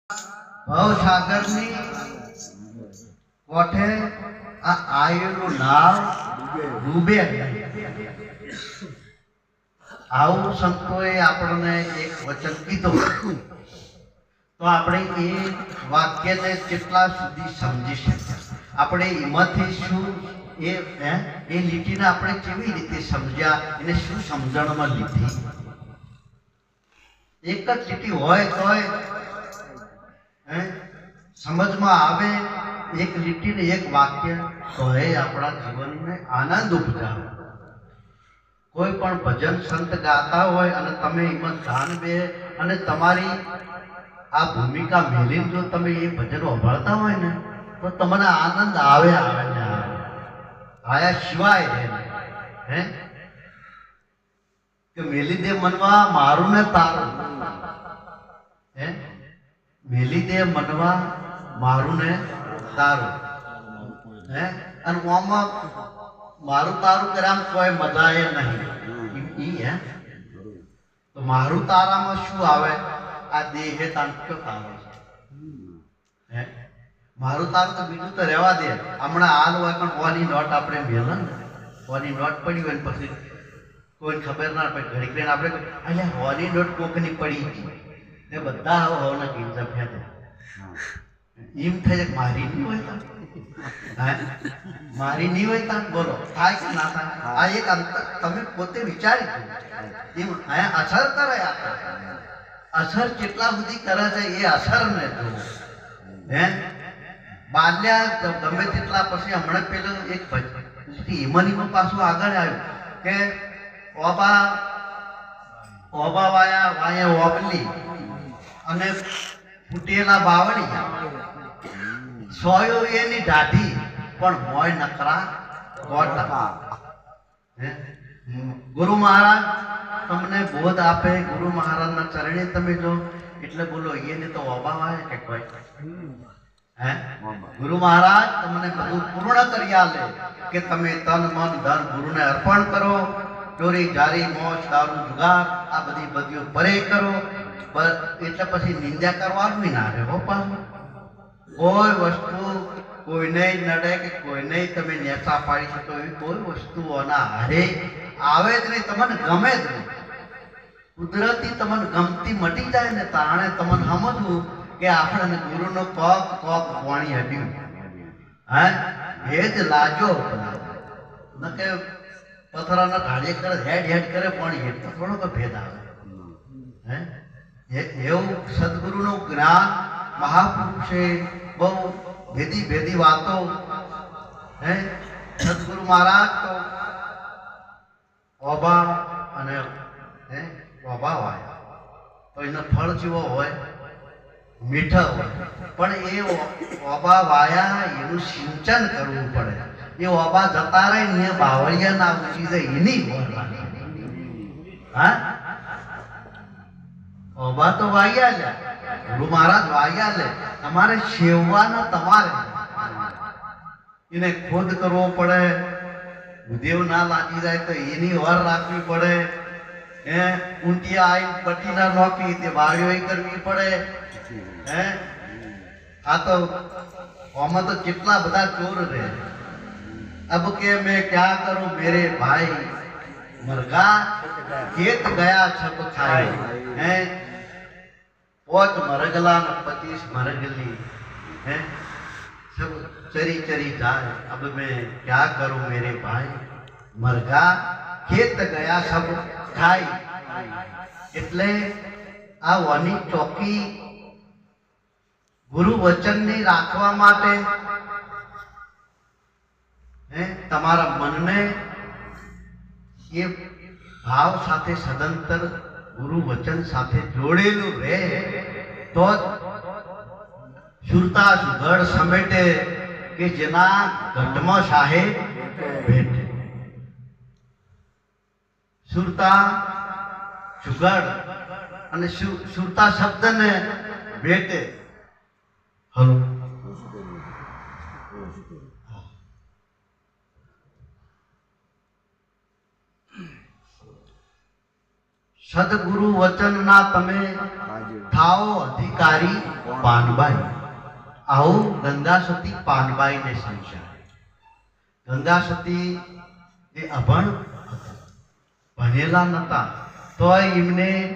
ભવસાગરની કોઠે આ આયુનું નામ ડૂબે આવું સંતોએ આપણને એક વચન કીધું તો આપણે એ વાક્યને કેટલા સુધી સમજી શકીએ? આપણે એમાંથી શું એ લીટીને આપણે કેવી રીતે સમજ્યા, એને શું સમજણમાં લીધી? એક જ લીટી હોય તોય સમજમાં આવે, એક લીટી ને એક વાક્ય તોય આપણા જીવનને આનંદ ઉપજાવે. કોઈ પણ ભજન સંત ગાતા હોય અને તમે એમાં ધ્યાન બે અને તમારી આ ભૂમિકા મેલીને જો તમે એ ભજન સાંભળતા હોય ને તો તમને આનંદ આવે આવે ને આવે, આયા સિવાય હે કે મેલી દે મનવા મારું ને તારું, હે મેલી દે મનવા મારું ને તારું, હે અને ઓમાં મારું તારું કર્યા કોઈ મજા એ નહીં. હે તો મારું તારામાં શું આવે? આ દેહે તાંત્યો આવે છે. હે મારું તારું તો બીજું તો રહેવા દે. હમણાં હાલ હોય પણ ઓની નોટ આપણે મેલ ને ઓની નોટ પડી હોય ને પછી કોઈ ખબર ના પડે, ઘડીક લઈને આપણે અહીંયા ઓની નોટ કોકની પડી ગઈ એ બધા હોવાના કિંમત ફેંકે એમ થાય કે મારી નહીં હોય મારી નહીં હોય તા બોલો થાય કે ના થાય? આ એક તમે પોતે વિચારી એમ અહીંયા અસર કરે, અસર કેટલા સુધી કરે છે એ અસર ને જુઓ. હે બાલ્યા ગમે તેટલા પછી હમણાં પેલું એક હિમનીમાં પાછું આગળ આવ્યું કે ઓબા ઓબા વાયા ઓબલી અને ફૂટેલા બાવળી સોયો એની દાઢી પણ મોય નકરા ગોટા. ગુરુ મહારાજ તમને બોધ આપે, ગુરુ મહારાજના ચરણે તમે જો એટલે બોલો એને તો ઓબા વાય કે કોઈ હે ગુરુ મહારાજ તમને બધું પૂર્ણ કરી આલે કે તમે તન મન ધન ગુરુને અર્પણ કરો, ચોરી જારી મોજ દારૂ જુગાર આ બધી બધીઓ પરે કરો. એટલે પછી નિંદા કરવાનું ના રહે. હો પાછું કોઈ વસ્તુ કોઈને નડે કે કોઈને તમે નેતા પાડી શકો એવી કોઈ વસ્તુઓના હારે આવે જ નહીં, તમને ગમે જ નહીં. કુદરતી તમને ગમતી મટી જાય ને તાણે તમને સમજવું કે આપણે ગુરુનો કોક કોક પાણી હટ્યું. હે એ જ લાજો ન કે પથરાના ઢાળીએ કરે હેડ હેડ કરે પાણી હેડ તો થોડો તો ભેદ આવે. હે એવું સદગુરુનું જ્ઞાન મહાપુરુષે બહુ ભેદી ભેદી વાતો. હે સદગુરુ મહારાજ તો ઓબા અને હે ઓબા વાય તો એનો ફળ જેવો હોય મીઠા હોય, પણ એ ઓબા વાયા એનું સિંચન કરવું પડે. એ ઓબા જતા રહે ને બાવળિયા ના ઉછી જાય એની હા ઓબા તો વાગ્યા લે, ગુરુ મહારાજ વાગ્યા લે, તમારે સેવવાના તમારે એને ખોદ કરવો પડે. ઉદેવ ના લાગી જાય તો એની ઓર રાખવી પડે. હે ઊંટિયા આવી પટ્ટી ના નોકી તે વાળીઓ કરવી પડે. હે આ તો આમાં તો કેટલા બધા ચોર રહે. અબ કે મેં ક્યા કરું મેરે ભાઈ મરઘા ખેત ગયા છપ ખાઈ. હે પોચ મરગલા ને 25 મરગલી હે सब चरी चरी जाए. अब मैं क्या करूं मेरे भाई मरघा खेत गया सब खाई. એટલે આ વાની ચોકી ગુરુ વચનની રાખવા માટે હે તમારા મનને એ ભાવ સાથે સદંતર ગુરુ વચન સાથે જોડેલું રહે તો સુરતા સુઘડ સમેટે કે જેના ઘટમાં સાહેબ ભેટે. સુરતા સુઘડ અને સુરતા શબ્દને ભેટે. હલો સદગુરુ વચનના તમે થાઓ અધિકારી પાનબાઈ. આવું ગંગા સતી પાનબાઈને સમજાય. ગંગા સતી એ અભણ હતા, ભણેલા નતા, તોય એમને